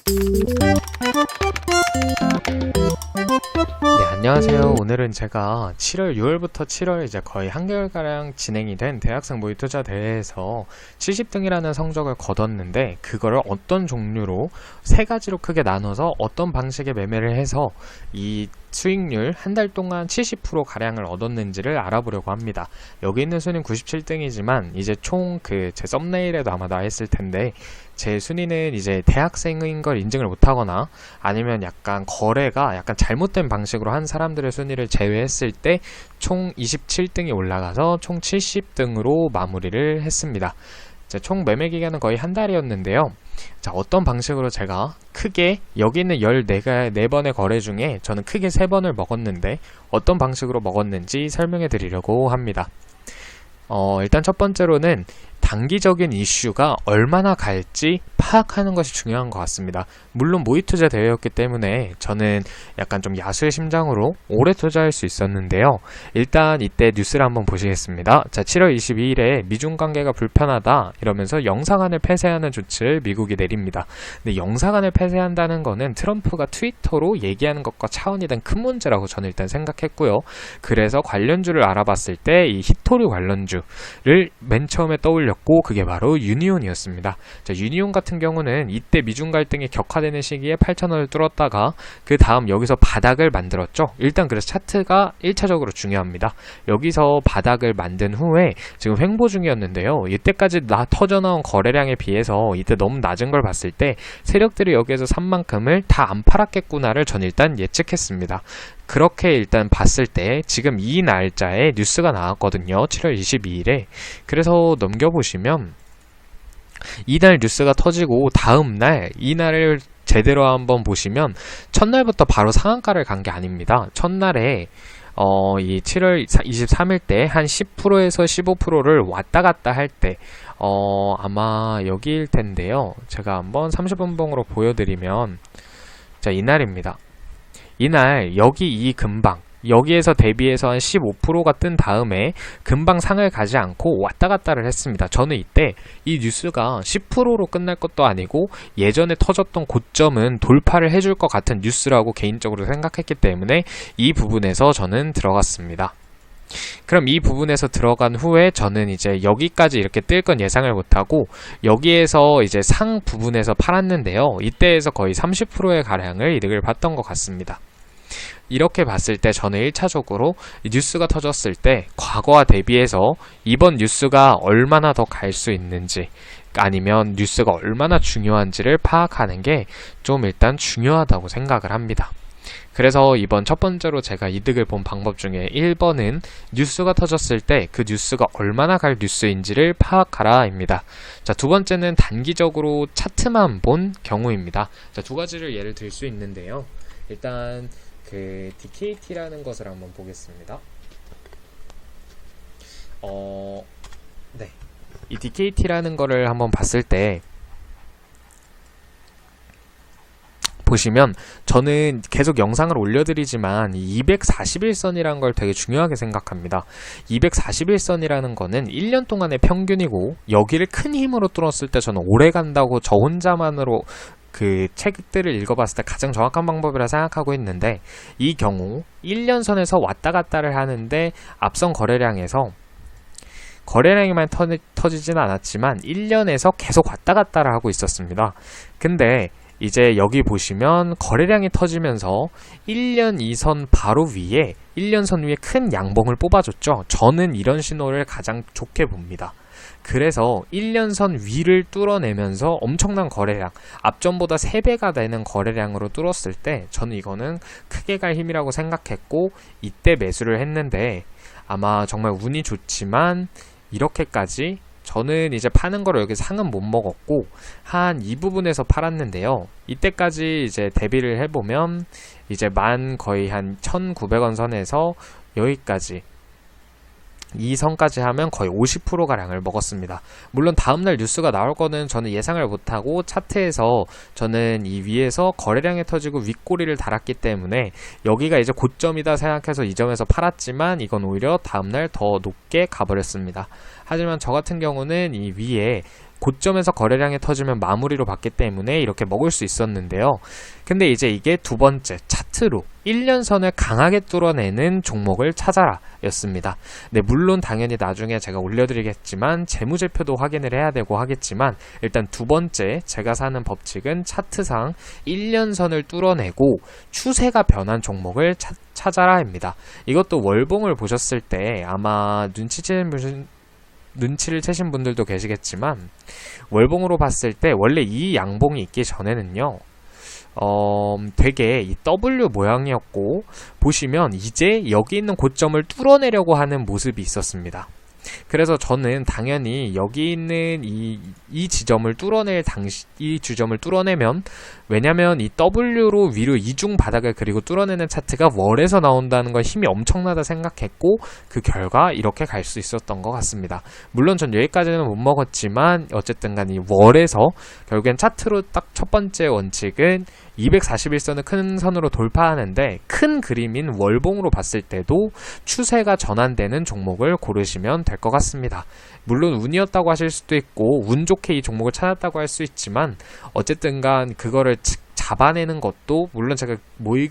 네, 안녕하세요. 오늘은 제가 7월 6월부터 7월 이제 거의 한 개월가량 진행이 된 대학생 모의 투자 대회에서 70등이라는 성적을 거뒀는데, 그거를 어떤 종류로 세 가지로 크게 나눠서 어떤 방식의 매매를 해서 이 수익률 한 달 동안 70% 가량을 얻었는지를 알아보려고 합니다. 여기 있는 순위는 97등이지만 이제 총 제 썸네일에도 아마 나와 있을 텐데, 제 순위는 이제 대학생인 걸 인증을 못하거나 아니면 약간 거래가 약간 잘못된 방식으로 한 사람들의 순위를 제외했을 때 총 27등이 올라가서 총 70등으로 마무리를 했습니다. 총 매매 기간은 거의 한 달이었는데요. 자, 어떤 방식으로 제가 크게 여기 있는 14번의 거래 중에 저는 크게 3번을 먹었는데 어떤 방식으로 먹었는지 설명해 드리려고 합니다. 일단 첫 번째로는 단기적인 이슈가 얼마나 갈지 파악하는 것이 중요한 것 같습니다. 물론 모의투자 대회였기 때문에 저는 약간 좀 야수의 심장으로 오래 투자할 수 있었는데요. 일단 이때 뉴스를 한번 보시겠습니다. 자, 7월 22일에 미중 관계가 불편하다 이러면서 영사관을 폐쇄하는 조치를 미국이 내립니다. 근데 영사관을 폐쇄한다는 거는 트럼프가 트위터로 얘기하는 것과 차원이 된 큰 문제라고 저는 일단 생각했고요. 그래서 관련주를 알아봤을 때 이 히토류 관련주를 맨 처음에 떠올렸고, 그게 바로 유니온이었습니다. 자, 유니온 같은 경우는 이때 미중 갈등이 격화되는 시기에 8,000원을 뚫었다가 그 다음 여기서 바닥을 만들었죠. 일단 그래서 차트가 1차적으로 중요합니다. 여기서 바닥을 만든 후에 지금 횡보 중이었는데요. 이때까지 터져나온 거래량에 비해서 이때 너무 낮은 걸 봤을 때 세력들이 여기에서 산 만큼을 다 안 팔았겠구나를 전 일단 예측했습니다. 그렇게 일단 봤을 때 지금 이 날짜에 뉴스가 나왔거든요. 7월 22일에. 그래서 넘겨보시면 이날 뉴스가 터지고 다음날 이날을 제대로 한번 보시면 첫날부터 바로 상한가를 간 게 아닙니다. 첫날에 이 7월 23일 때 한 10%에서 15%를 왔다 갔다 할 때 아마 여기일 텐데요. 제가 한번 30분봉으로 보여드리면, 자, 이날입니다. 이날 여기 이 근방 여기에서 대비해서 한 15%가 뜬 다음에 금방 상을 가지 않고 왔다 갔다를 했습니다. 저는 이때 이 뉴스가 10%로 끝날 것도 아니고 예전에 터졌던 고점은 돌파를 해줄 것 같은 뉴스라고 개인적으로 생각했기 때문에 이 부분에서 저는 들어갔습니다. 그럼 이 부분에서 들어간 후에 저는 이제 여기까지 이렇게 뜰 건 예상을 못하고 여기에서 이제 상 부분에서 팔았는데요. 이때에서 거의 30%의 가량을 이득을 봤던 것 같습니다. 이렇게 봤을 때 저는 1차적으로 뉴스가 터졌을 때 과거와 대비해서 이번 뉴스가 얼마나 더 갈 수 있는지, 아니면 뉴스가 얼마나 중요한지를 파악하는 게 좀 일단 중요하다고 생각을 합니다. 그래서 이번 첫 번째로 제가 이득을 본 방법 중에 1번은 뉴스가 터졌을 때 그 뉴스가 얼마나 갈 뉴스인지를 파악하라 입니다. 자, 두 번째는 단기적으로 차트만 본 경우입니다. 자, 두 가지를 예를 들 수 있는데요. 일단 DKT라는 것을 한번 보겠습니다. 네. 이 DKT라는 거를 한번 봤을 때 보시면 저는 계속 영상을 올려드리지만 이 241선이라는 걸 되게 중요하게 생각합니다. 241선이라는 거는 1년 동안의 평균이고 여기를 큰 힘으로 뚫었을 때 저는 오래 간다고 저 혼자만으로 책들을 읽어봤을 때 가장 정확한 방법이라 생각하고 있는데, 이 경우 1년선에서 왔다 갔다를 하는데 앞선 거래량에서 거래량이만 터지진 않았지만 1년에서 계속 왔다 갔다를 하고 있었습니다. 근데 이제 여기 보시면 거래량이 터지면서 1년 2선 바로 위에 1년선 위에 큰 양봉을 뽑아줬죠. 저는 이런 신호를 가장 좋게 봅니다. 그래서 1년선 위를 뚫어내면서 엄청난 거래량, 앞전보다 3배가 되는 거래량으로 뚫었을 때 저는 이거는 크게 갈 힘이라고 생각했고 이때 매수를 했는데, 아마 정말 운이 좋지만 이렇게까지 저는 이제 파는 거를 여기 상은 못 먹었고 한 이 부분에서 팔았는데요. 이때까지 이제 대비를 해보면 이제 거의 한 1,900원 선에서 여기까지 이 선까지 하면 거의 50% 가량을 먹었습니다. 물론 다음날 뉴스가 나올 거는 저는 예상을 못하고 차트에서 저는 이 위에서 거래량이 터지고 윗꼬리를 달았기 때문에 여기가 이제 고점이다 생각해서 이 점에서 팔았지만 이건 오히려 다음날 더 높게 가버렸습니다. 하지만 저 같은 경우는 이 위에 고점에서 거래량이 터지면 마무리로 봤기 때문에 이렇게 먹을 수 있었는데요. 근데 이제 이게 두 번째 차트로 1년선을 강하게 뚫어내는 종목을 찾아라 였습니다. 네, 물론 당연히 나중에 제가 올려드리겠지만 재무제표도 확인을 해야 되고 하겠지만 일단 두 번째 제가 사는 법칙은 차트상 1년선을 뚫어내고 추세가 변한 종목을 찾아라 입니다. 이것도 월봉을 보셨을 때 아마 눈치를 채신 분들도 계시겠지만 월봉으로 봤을 때 원래 이 양봉이 있기 전에는요 되게 이 W 모양이었고 보시면 이제 여기 있는 고점을 뚫어내려고 하는 모습이 있었습니다. 그래서 저는 당연히 여기 있는 이 지점을 이 지점을 뚫어내면 왜냐면 이 W로 위로 이중 바닥을 그리고 뚫어내는 차트가 월에서 나온다는 건 힘이 엄청나다 생각했고 그 결과 이렇게 갈 수 있었던 것 같습니다. 물론 전 여기까지는 못 먹었지만 어쨌든 간에 월에서 결국엔 차트로 딱 첫 번째 원칙은 241선을 큰 선으로 돌파하는데 큰 그림인 월봉으로 봤을 때도 추세가 전환되는 종목을 고르시면 될 것 같습니다. 물론 운이었다고 하실 수도 있고 운 좋게 이 종목을 찾았다고 할 수 있지만 어쨌든 간 그거를 잡아내는 것도 물론 제가 모의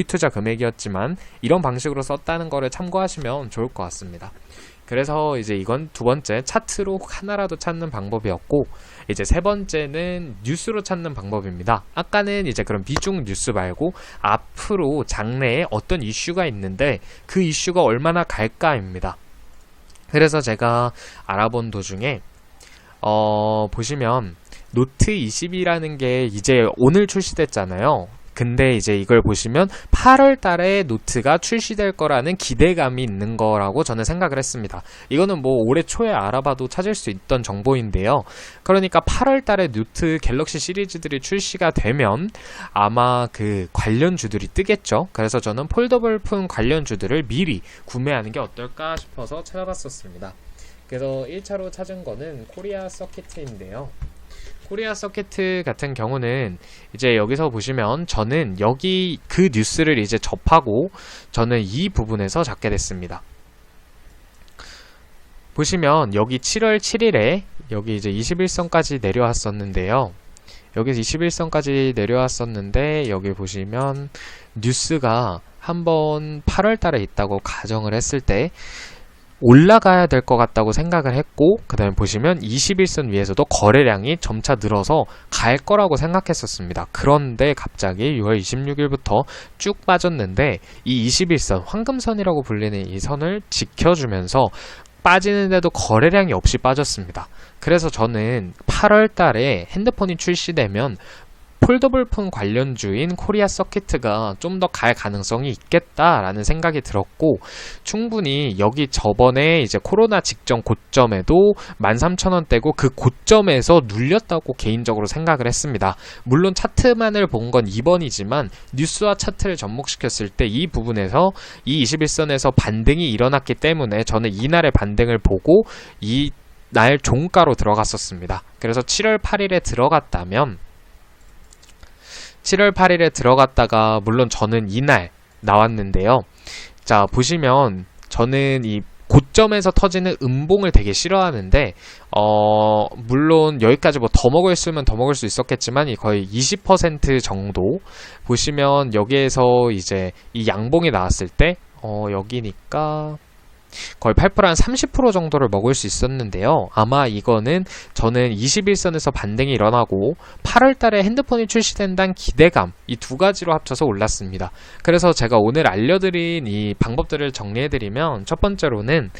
투자 금액이었지만 이런 방식으로 썼다는 거를 참고하시면 좋을 것 같습니다. 그래서 이제 이건 두 번째 차트로 하나라도 찾는 방법이었고 이제 세 번째는 뉴스로 찾는 방법입니다. 아까는 이제 그런 미중 뉴스 말고 앞으로 장래에 어떤 이슈가 있는데 그 이슈가 얼마나 갈까입니다. 그래서 제가 알아본 도중에 보시면 노트 20이라는 게 이제 오늘 출시됐잖아요. 근데 이제 이걸 보시면 8월 달에 노트가 출시될 거라는 기대감이 있는 거라고 저는 생각을 했습니다. 이거는 뭐 올해 초에 알아봐도 찾을 수 있던 정보인데요. 그러니까 8월 달에 노트 갤럭시 시리즈들이 출시가 되면 아마 그 관련주들이 뜨겠죠. 그래서 저는 폴더블폰 관련주들을 미리 구매하는 게 어떨까 싶어서 찾아봤었습니다. 그래서 1차로 찾은 거는 코리아 서킷인데요. 코리아 서킷 같은 경우는 이제 여기서 보시면 저는 여기 그 뉴스를 이제 접하고 저는 이 부분에서 잡게 됐습니다. 보시면 여기 7월 7일에 여기 이제 21선까지 내려왔었는데요. 여기서 21선까지 내려왔었는데 여기 보시면 뉴스가 한번 8월 달에 있다고 가정을 했을 때 올라가야 될 것 같다고 생각을 했고 그 다음에 보시면 21선 위에서도 거래량이 점차 늘어서 갈 거라고 생각했었습니다. 그런데 갑자기 6월 26일부터 쭉 빠졌는데 이 21선 황금선이라고 불리는 이 선을 지켜주면서 빠지는데도 거래량이 없이 빠졌습니다. 그래서 저는 8월 달에 핸드폰이 출시되면 폴더블폰 관련주인 코리아 서킷가 좀 더 갈 가능성이 있겠다라는 생각이 들었고 충분히 여기 저번에 이제 코로나 직전 고점에도 13,000원대고 그 고점에서 눌렸다고 개인적으로 생각을 했습니다. 물론 차트만을 본 건 2번이지만 뉴스와 차트를 접목시켰을 때 이 부분에서 이 21선에서 반등이 일어났기 때문에 저는 이날의 반등을 보고 이 날 종가로 들어갔었습니다. 그래서 7월 8일에 들어갔다면 7월 8일에 들어갔다가 물론 저는 이날 나왔는데요. 자 보시면 저는 이 고점에서 터지는 음봉을 되게 싫어하는데 물론 여기까지 뭐 더 먹을 수면 더 먹을 수 있었겠지만 거의 20% 정도 보시면 여기에서 이제 이 양봉이 나왔을 때 여기니까 거의 8% 한 30% 정도를 먹을 수 있었는데요. 아마 이거는 저는 21선에서 반등이 일어나고 8월 달에 핸드폰이 출시된다는 기대감 이 두 가지로 합쳐서 올랐습니다. 그래서 제가 오늘 알려드린 이 방법들을 정리해드리면 첫 번째로는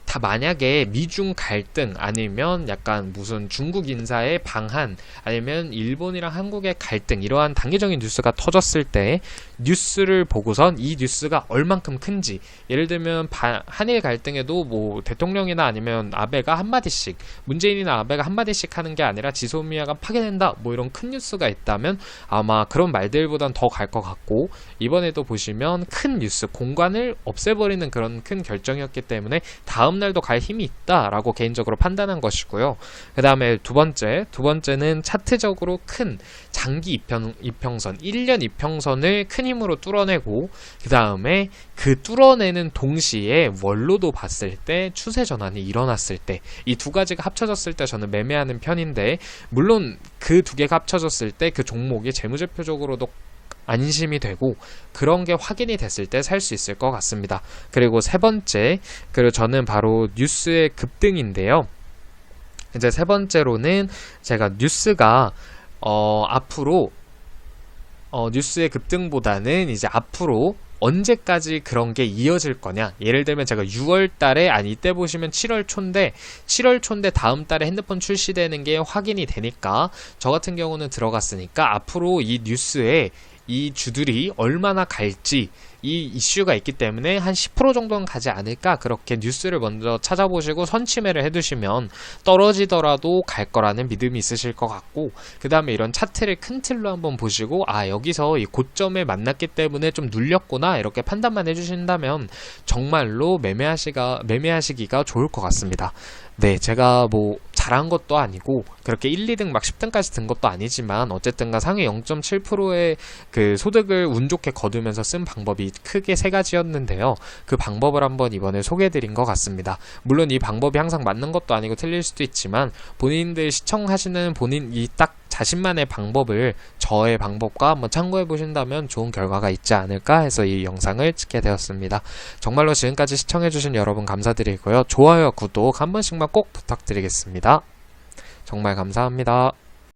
다 만약에 미중 갈등 아니면 약간 무슨 중국 인사의 방한 아니면 일본이랑 한국의 갈등 이러한 단기적인 뉴스가 터졌을 때 뉴스를 보고선 이 뉴스가 얼만큼 큰지 예를 들면 한일 갈등에도 뭐 대통령이나 아니면 아베가 한마디씩 문재인이나 아베가 한마디씩 하는 게 아니라 지소미아가 파괴된다 뭐 이런 큰 뉴스가 있다면 아마 그런 말들보단 더 갈 것 같고 이번에도 보시면 큰 뉴스 공간을 없애버리는 그런 큰 결정이었기 때문에 다음날 날도 갈 힘이 있다라고 개인적으로 판단한 것이고요. 그 다음에 두 번째는 차트적으로 큰 장기 이평선, 1년 이평선을 큰 힘으로 뚫어내고, 그 다음에 그 뚫어내는 동시에 원로도 봤을 때 추세 전환이 일어났을 때, 이 두 가지가 합쳐졌을 때 저는 매매하는 편인데, 물론 그 두 개가 합쳐졌을 때 그 종목이 재무제표적으로도 안심이 되고 그런 게 확인이 됐을 때 살 수 있을 것 같습니다. 그리고 세 번째, 그리고 저는 바로 뉴스의 급등인데요. 이제 세 번째로는 제가 뉴스가 앞으로 뉴스의 급등보다는 이제 앞으로 언제까지 그런 게 이어질 거냐. 예를 들면 제가 6월 달에, 아니 이때 보시면 7월 초인데 다음 달에 핸드폰 출시되는 게 확인이 되니까, 저 같은 경우는 들어갔으니까 앞으로 이 뉴스에 이 주들이 얼마나 갈지, 이 이슈가 있기 때문에 한 10% 정도는 가지 않을까, 그렇게 뉴스를 먼저 찾아보시고 선취매를 해두시면 떨어지더라도 갈 거라는 믿음이 있으실 것 같고, 그 다음에 이런 차트를 큰 틀로 한번 보시고, 아 여기서 이 고점에 만났기 때문에 좀 눌렸구나, 이렇게 판단만 해주신다면 정말로 매매하시기가 좋을 것 같습니다. 네, 제가 뭐 잘한 것도 아니고 그렇게 1, 2등 막 10등까지 든 것도 아니지만, 어쨌든가 상위 0.7%의 그 소득을 운 좋게 거두면서 쓴 방법이 크게 세 가지였는데요. 그 방법을 한번 이번에 소개해드린 것 같습니다. 물론 이 방법이 항상 맞는 것도 아니고 틀릴 수도 있지만, 본인들 시청하시는 이 딱 자신만의 방법을 저의 방법과 한번 참고해 보신다면 좋은 결과가 있지 않을까 해서 이 영상을 찍게 되었습니다. 정말로 지금까지 시청해주신 여러분 감사드리고요. 좋아요, 구독 한 번씩만 꼭 부탁드리겠습니다. 정말 감사합니다.